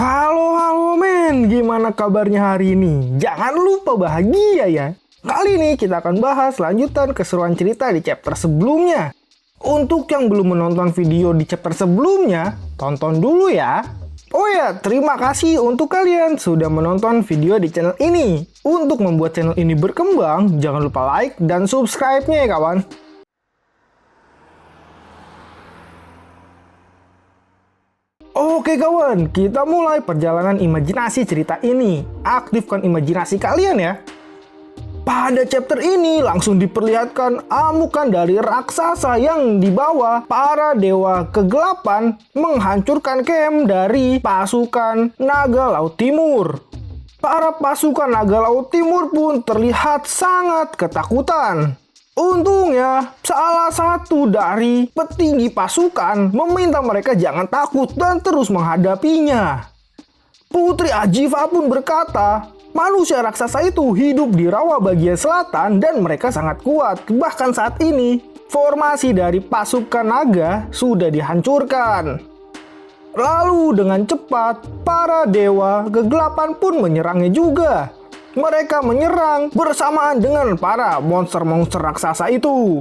Halo men, gimana kabarnya hari ini? Jangan lupa bahagia ya. Kali ini kita akan bahas lanjutan keseruan cerita di chapter sebelumnya. Untuk yang belum menonton video di chapter sebelumnya, tonton dulu ya. Oh ya, terima kasih untuk kalian sudah menonton video di channel ini. Untuk membuat channel ini berkembang, jangan lupa like dan subscribe-nya ya kawan. Oke kawan, kita mulai perjalanan imajinasi cerita ini. Aktifkan imajinasi kalian ya. Pada chapter ini langsung diperlihatkan amukan dari raksasa yang dibawa para dewa kegelapan menghancurkan camp dari pasukan Naga Laut Timur. Para pasukan Naga Laut Timur pun terlihat sangat ketakutan. Untungnya, salah satu dari petinggi pasukan meminta mereka jangan takut dan terus menghadapinya. Putri Ajiva pun berkata, manusia raksasa itu hidup di rawa bagian selatan dan mereka sangat kuat. Bahkan saat ini, formasi dari pasukan naga sudah dihancurkan. Lalu dengan cepat, para dewa kegelapan pun menyerangnya juga. Mereka menyerang bersamaan dengan para monster-monster raksasa itu.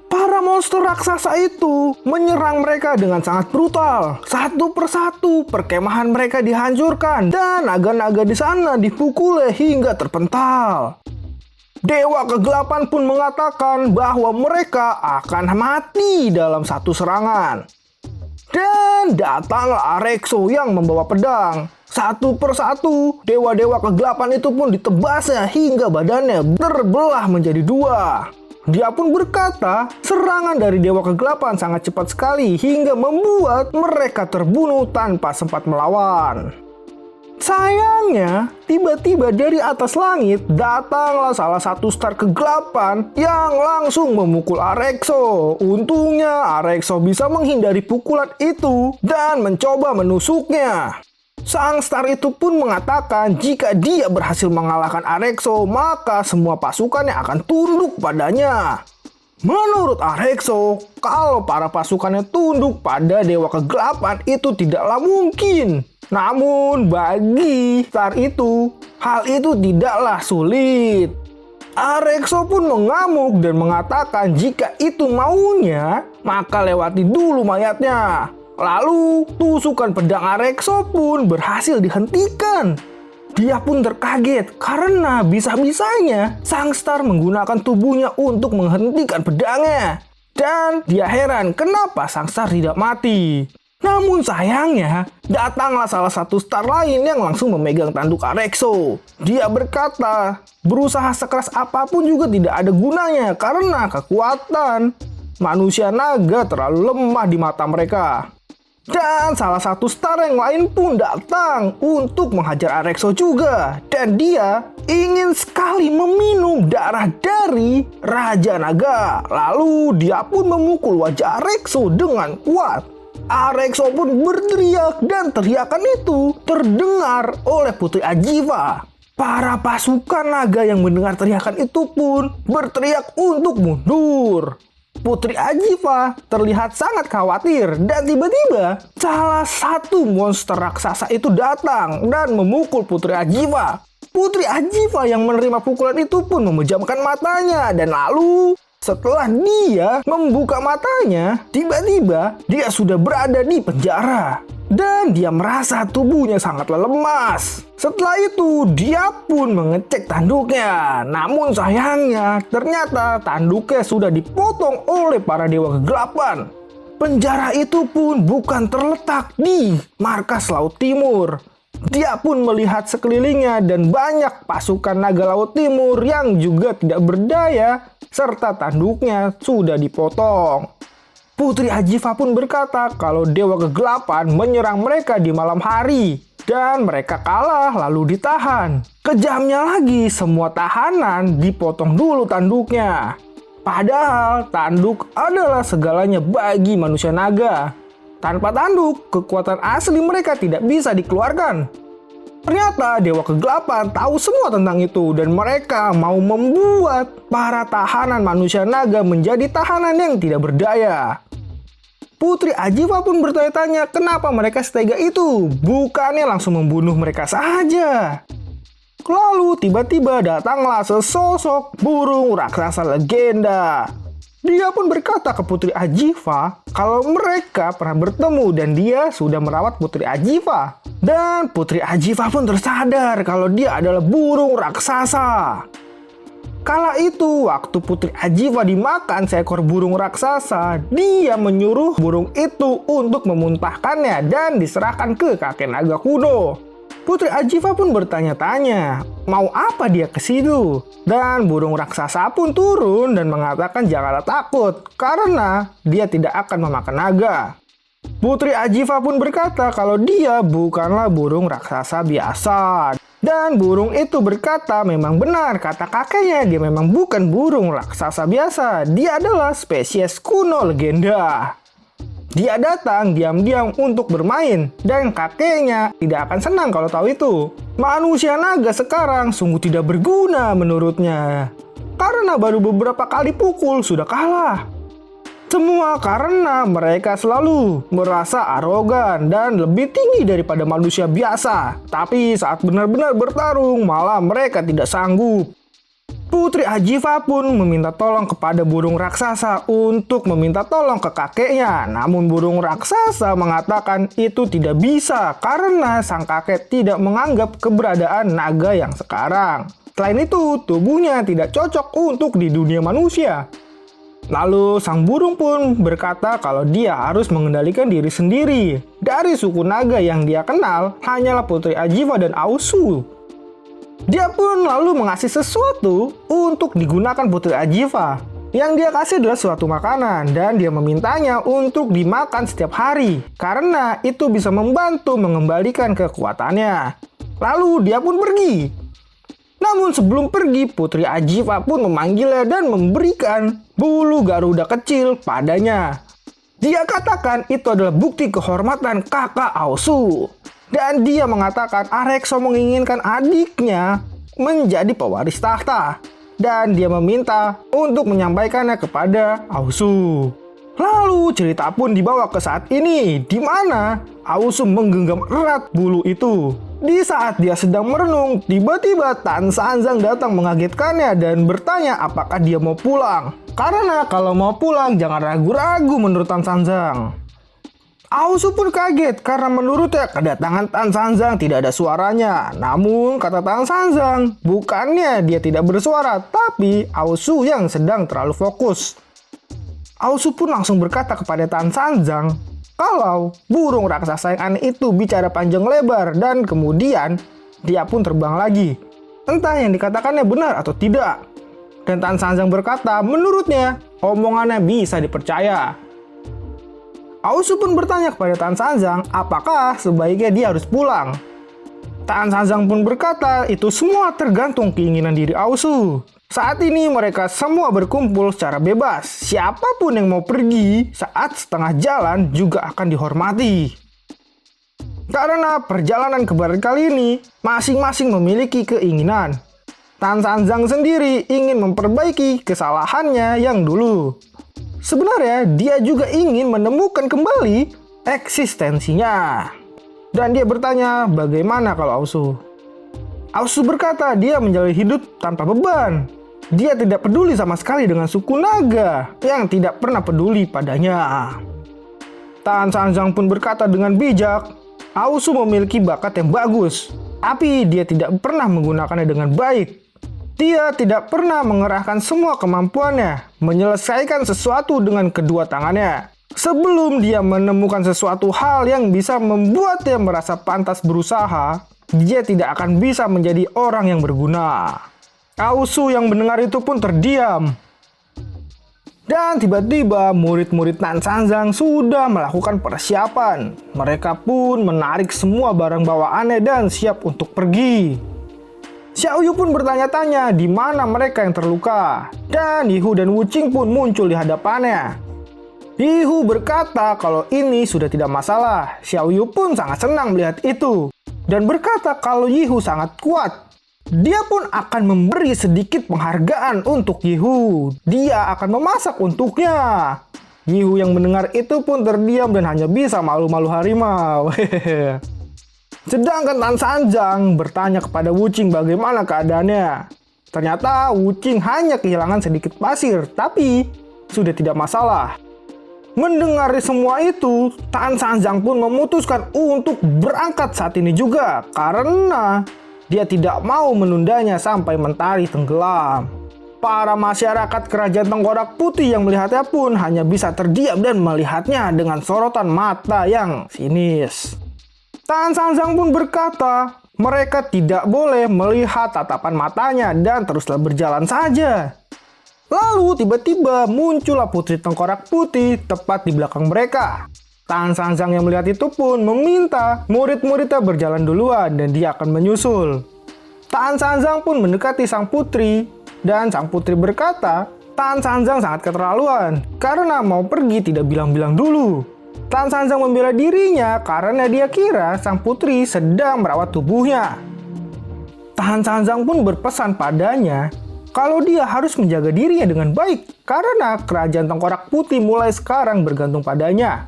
Para monster raksasa itu menyerang mereka dengan sangat brutal. Satu persatu perkemahan mereka dihancurkan dan naga-naga di sana dipukuli hingga terpental. Dewa kegelapan pun mengatakan bahwa mereka akan mati dalam satu serangan. Dan datanglah Arexo yang membawa pedang. Satu persatu, dewa-dewa kegelapan itu pun ditebasnya hingga badannya terbelah menjadi dua. Dia pun berkata, serangan dari dewa kegelapan sangat cepat sekali hingga membuat mereka terbunuh tanpa sempat melawan. Sayangnya, tiba-tiba dari atas langit datanglah salah satu star kegelapan yang langsung memukul Arexo. Untungnya Arexo bisa menghindari pukulan itu dan mencoba menusuknya. Sang star itu pun mengatakan jika dia berhasil mengalahkan Arexo, maka semua pasukannya akan tunduk padanya. Menurut Arexo, kalau para pasukannya tunduk pada dewa kegelapan itu tidaklah mungkin. Namun bagi star itu, hal itu tidaklah sulit. Arexo pun mengamuk dan mengatakan jika itu maunya, maka lewati dulu mayatnya. Lalu, tusukan pedang Arexo pun berhasil dihentikan. Dia pun terkaget karena bisa-bisanya sang star menggunakan tubuhnya untuk menghentikan pedangnya. Dan dia heran kenapa sang star tidak mati. Namun sayangnya, datanglah salah satu star lain yang langsung memegang tanduk Arexo. Dia berkata, berusaha sekeras apapun juga tidak ada gunanya karena kekuatan manusia naga terlalu lemah di mata mereka. Dan salah satu star yang lain pun datang untuk menghajar Arexo juga. Dan dia ingin sekali meminum darah dari Raja Naga. Lalu dia pun memukul wajah Arexo dengan kuat. Arexo pun berteriak dan teriakan itu terdengar oleh Putri Ajiva. Para pasukan naga yang mendengar teriakan itu pun berteriak untuk mundur. Putri Ajiva terlihat sangat khawatir dan tiba-tiba salah satu monster raksasa itu datang dan memukul Putri Ajiva. Putri Ajiva yang menerima pukulan itu pun memejamkan matanya dan lalu setelah dia membuka matanya, tiba-tiba dia sudah berada di penjara. Dan dia merasa tubuhnya sangatlah lemas. Setelah itu, dia pun mengecek tanduknya. Namun sayangnya, ternyata tanduknya sudah dipotong oleh para dewa kegelapan. Penjara itu pun bukan terletak di markas Laut Timur. Dia pun melihat sekelilingnya dan banyak pasukan Naga Laut Timur yang juga tidak berdaya, serta tanduknya sudah dipotong. Putri Ajiva pun berkata kalau dewa kegelapan menyerang mereka di malam hari dan mereka kalah lalu ditahan. Kejamnya lagi, semua tahanan dipotong dulu tanduknya. Padahal tanduk adalah segalanya bagi manusia naga. Tanpa tanduk, kekuatan asli mereka tidak bisa dikeluarkan. Ternyata dewa kegelapan tahu semua tentang itu dan mereka mau membuat para tahanan manusia naga menjadi tahanan yang tidak berdaya. Putri Ajifa pun bertanya-tanya kenapa mereka setega itu, bukannya langsung membunuh mereka saja. Lalu tiba-tiba datanglah sesosok burung raksasa legenda. Dia pun berkata ke Putri Ajifa kalau mereka pernah bertemu dan dia sudah merawat Putri Ajifa. Dan Putri Ajifa pun tersadar kalau dia adalah burung raksasa. Kala itu, waktu Putri Ajifa dimakan seekor burung raksasa, dia menyuruh burung itu untuk memuntahkannya dan diserahkan ke kakek naga kuno. Putri Ajifa pun bertanya-tanya, mau apa dia ke situ? Dan burung raksasa pun turun dan mengatakan janganlah takut, karena dia tidak akan memakan naga. Putri Ajifa pun berkata kalau dia bukanlah burung raksasa biasa. Dan burung itu berkata memang benar kata kakeknya, dia memang bukan burung raksasa biasa. Dia adalah spesies kuno legenda. Dia datang diam-diam untuk bermain dan kakeknya tidak akan senang kalau tahu itu. Manusia naga sekarang sungguh tidak berguna menurutnya. Karena baru beberapa kali pukul sudah kalah. Semua karena mereka selalu merasa arogan dan lebih tinggi daripada manusia biasa. Tapi saat benar-benar bertarung, malah mereka tidak sanggup. Putri Ajifa pun meminta tolong kepada burung raksasa untuk meminta tolong ke kakeknya. Namun burung raksasa mengatakan itu tidak bisa karena sang kakek tidak menganggap keberadaan naga yang sekarang. Selain itu, tubuhnya tidak cocok untuk di dunia manusia. Lalu sang burung pun berkata kalau dia harus mengendalikan diri sendiri. Dari suku naga yang dia kenal hanyalah Putri Ajifa dan Ausu. Dia pun lalu mengasih sesuatu untuk digunakan Putri Ajifa. Yang dia kasih adalah suatu makanan dan dia memintanya untuk dimakan setiap hari. Karena itu bisa membantu mengembalikan kekuatannya. Lalu dia pun pergi. Namun sebelum pergi, Putri Ajifa pun memanggilnya dan memberikan bulu garuda kecil padanya. Dia katakan itu adalah bukti kehormatan kakak Ausu. Dan dia mengatakan Arekso menginginkan adiknya menjadi pewaris tahta. Dan dia meminta untuk menyampaikannya kepada Ausu. Lalu cerita pun dibawa ke saat ini, di mana Ausu menggenggam erat bulu itu. Di saat dia sedang merenung, tiba-tiba Tan Sanzang datang mengagetkannya dan bertanya apakah dia mau pulang. Karena kalau mau pulang jangan ragu-ragu menurut Tan Sanzang. Ausu pun kaget karena menurutnya kedatangan Tan Sanzang tidak ada suaranya. Namun kata Tan Sanzang, bukannya dia tidak bersuara, tapi Ausu yang sedang terlalu fokus. Ausu pun langsung berkata kepada Tan Sanzang kalau burung raksasa yang aneh itu bicara panjang lebar dan kemudian dia pun terbang lagi. Entah yang dikatakannya benar atau tidak. Dan Tan Sanzang berkata menurutnya omongannya bisa dipercaya. Ausu pun bertanya kepada Tan Sanzang apakah sebaiknya dia harus pulang. Tan Sanzang pun berkata itu semua tergantung keinginan diri Ausu. Saat ini mereka semua berkumpul secara bebas. Siapapun yang mau pergi saat setengah jalan juga akan dihormati. Karena perjalanan ke barat kali ini masing-masing memiliki keinginan. Tan Sanzang sendiri ingin memperbaiki kesalahannya yang dulu. Sebenarnya dia juga ingin menemukan kembali eksistensinya. Dan dia bertanya bagaimana kalau Ausu. Ausu berkata dia menjalani hidup tanpa beban. Dia tidak peduli sama sekali dengan suku naga yang tidak pernah peduli padanya. Tan Sanzang pun berkata dengan bijak, Ausu memiliki bakat yang bagus, tapi dia tidak pernah menggunakannya dengan baik. Dia tidak pernah mengerahkan semua kemampuannya menyelesaikan sesuatu dengan kedua tangannya. Sebelum dia menemukan sesuatu hal yang bisa membuatnya merasa pantas berusaha, dia tidak akan bisa menjadi orang yang berguna. Ausu yang mendengar itu pun terdiam. Dan tiba-tiba murid-murid Tan Sanzang sudah melakukan persiapan. Mereka pun menarik semua barang bawaannya dan siap untuk pergi. Xiaoyu pun bertanya-tanya di mana mereka yang terluka. Dan Yihu dan Wuqing pun muncul di hadapannya. Yihu berkata kalau ini sudah tidak masalah. Xiaoyu pun sangat senang melihat itu. Dan berkata kalau Yihu sangat kuat. Dia pun akan memberi sedikit penghargaan untuk Yihu. Dia akan memasak untuknya. Yihu yang mendengar itu pun terdiam dan hanya bisa malu-malu harimau. Sedangkan Tan Sanjang bertanya kepada Wuqing bagaimana keadaannya. Ternyata Wuqing hanya kehilangan sedikit pasir, tapi sudah tidak masalah. Mendengar semua itu, Tan Sanjang pun memutuskan untuk berangkat saat ini juga karena dia tidak mau menundanya sampai mentari tenggelam. Para masyarakat kerajaan Tengkorak Putih yang melihatnya pun hanya bisa terdiam dan melihatnya dengan sorotan mata yang sinis. Tan Sanjang pun berkata, mereka tidak boleh melihat tatapan matanya dan teruslah berjalan saja. Lalu tiba-tiba muncullah Putri Tengkorak Putih tepat di belakang mereka. Tan Sanjang yang melihat itu pun meminta murid-muridnya berjalan duluan dan dia akan menyusul. Tan Sanjang pun mendekati sang putri dan sang putri berkata, Tan Sanjang sangat keterlaluan karena mau pergi tidak bilang-bilang dulu. Tan Sanjang membela dirinya karena dia kira sang putri sedang merawat tubuhnya. Tan Sanjang pun berpesan padanya kalau dia harus menjaga dirinya dengan baik karena kerajaan Tengkorak Putih mulai sekarang bergantung padanya.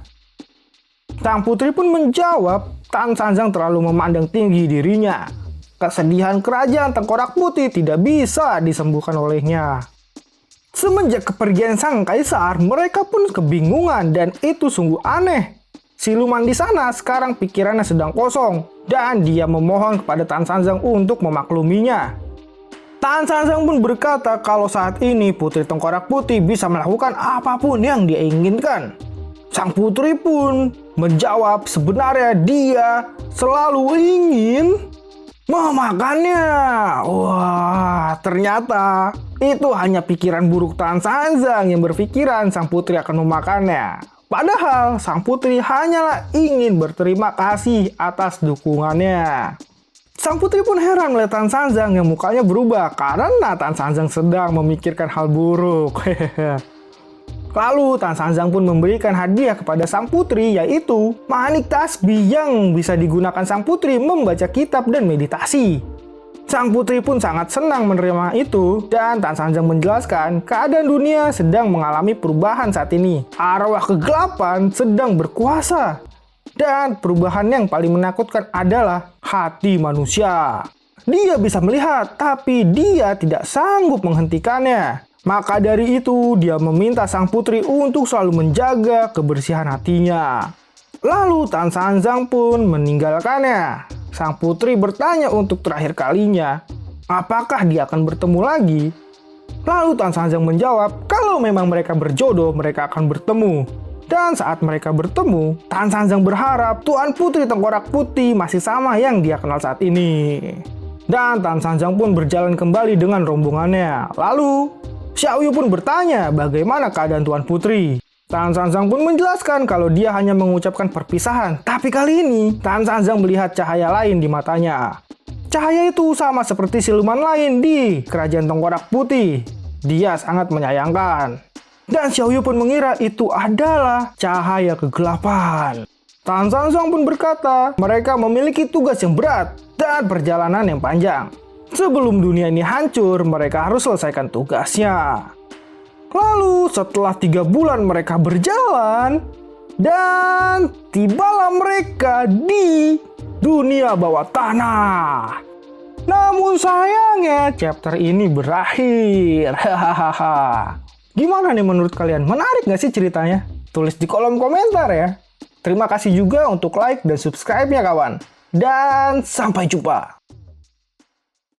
Sang putri pun menjawab, Tan Sanjang terlalu memandang tinggi dirinya. Kesedihan kerajaan Tengkorak Putih tidak bisa disembuhkan olehnya. Semenjak kepergian sang kaisar, mereka pun kebingungan dan itu sungguh aneh. Siluman di sana sekarang pikirannya sedang kosong dan dia memohon kepada Tan Sanjang untuk memakluminya. Tan Sanjang pun berkata kalau saat ini Putri Tengkorak Putih bisa melakukan apapun yang dia inginkan. Sang putri pun menjawab sebenarnya dia selalu ingin memakannya. Wah, ternyata itu hanya pikiran buruk Tan Sanjang yang berpikiran sang putri akan memakannya. Padahal sang putri hanyalah ingin berterima kasih atas dukungannya. Sang putri pun heran melihat Tan Sanjang yang mukanya berubah karena Tan Sanjang sedang memikirkan hal buruk. Lalu Tan Sanjang pun memberikan hadiah kepada sang putri yaitu manik tasbih yang bisa digunakan sang putri membaca kitab dan meditasi. Sang putri pun sangat senang menerima itu dan Tan Sanjang menjelaskan keadaan dunia sedang mengalami perubahan saat ini. Arwah kegelapan sedang berkuasa. Dan perubahan yang paling menakutkan adalah hati manusia. Dia bisa melihat, tapi dia tidak sanggup menghentikannya. Maka dari itu, dia meminta sang putri untuk selalu menjaga kebersihan hatinya. Lalu Tan Sanjang pun meninggalkannya. Sang putri bertanya untuk terakhir kalinya, apakah dia akan bertemu lagi? Lalu Tan Sanjang menjawab, kalau memang mereka berjodoh, mereka akan bertemu. Dan saat mereka bertemu, Tan Sanjang berharap Tuan Putri Tengkorak Putih masih sama yang dia kenal saat ini. Dan Tan Sanjang pun berjalan kembali dengan rombongannya. Lalu, Xiaoyu pun bertanya bagaimana keadaan Tuan Putri. Tan Sanjang pun menjelaskan kalau dia hanya mengucapkan perpisahan. Tapi kali ini, Tan Sanjang melihat cahaya lain di matanya. Cahaya itu sama seperti siluman lain di kerajaan Tengkorak Putih. Dia sangat menyayangkan. Dan Xiaoyu pun mengira itu adalah cahaya kegelapan. Tan Sanjang pun berkata, mereka memiliki tugas yang berat dan perjalanan yang panjang. Sebelum dunia ini hancur, mereka harus selesaikan tugasnya. Lalu setelah 3 bulan mereka berjalan, dan tibalah mereka di dunia bawah tanah. Namun sayangnya chapter ini berakhir. Hahaha. Gimana nih menurut kalian? Menarik gak sih ceritanya? Tulis di kolom komentar ya. Terima kasih juga untuk like dan subscribe-nya kawan. Dan sampai jumpa.